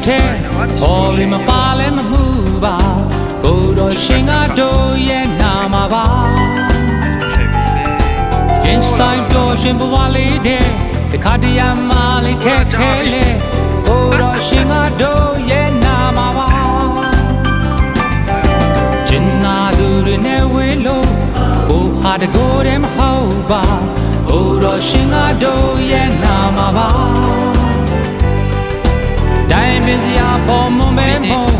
ထဲဟော်ရီမပါလဲမမှုပါကိုတော်ရှင်ကတို့ရဲ့နာမှာပါရင်ဆိုင်ပျော်ရွှင်ဘဝလေးတဲ့တခါတရံမှလေးခက်ခဲလေကိုတော်ရှင်ကတို့ရဲ့နာမှာပါကျင်နာသူတွေနဲ့ဝေးလို့ကိုဟာတကိုယ်တည်းမဟုတ်ပါကိုတော်ရှင်ကတို့ရဲ့နာမှာပါတိုင်းပင်စရာပေါ်မမဲမို့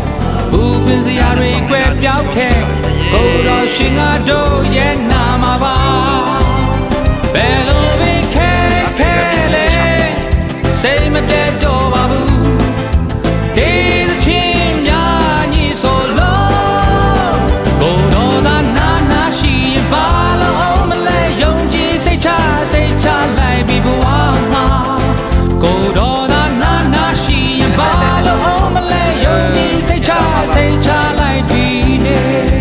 ဘူးပင်စရာတွေကွယ်ပြောက်ခဲ့ကိုတော်ရှင်ကတို့ရဲ့နာမှာပါဘယ်လိုပဲခဲခဲလေစိတ်မပြတ်တော့ပါဘူးဒီသချင်းများညီဆိုလို့ကိုတော်သာနာနာရှိရင်ပါလို့မလဲယုံကြည်စိတ်ချလိုက်ပြီးဘဝမှာကိုတော်သာနာနာရှိရင်ပါလို့မလဲယုံကြည်စိတ်ချလိုက်ပြီးနေ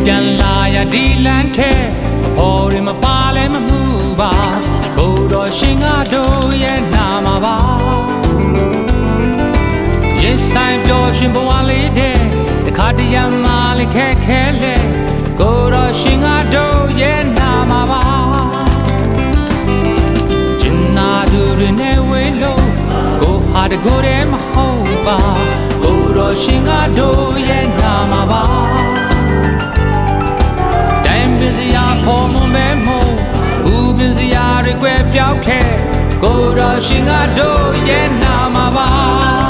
ပြန်လာရဒီလန်ထဲဟော်ရီမပါလဲမမှုပါကိုတော်ရှင်ကတို့ရဲ့နာမှာပါရင်ဆိုင်ပျော်ရွှင်ဘဝလေးတဲ့တခါတရံမှလေးခက်ခဲလေကိုတော်ရှင်ကတို့ရဲ့နာမှာပါကျင်နာသူတွေနဲ့ဝေးလို့ကိုဟာတကိုယ်တည်းမဟုတ်ပါကိုတော်ရှင်ကတို့ရဲ့နာမှာပါပင်စရာပေါ်မမဲမို့ဘူးပင်စရာတွေကွယ်ပြောက်ခဲ့ကိုတော်ရှင်ကတို့ရဲ့နာမှာပါ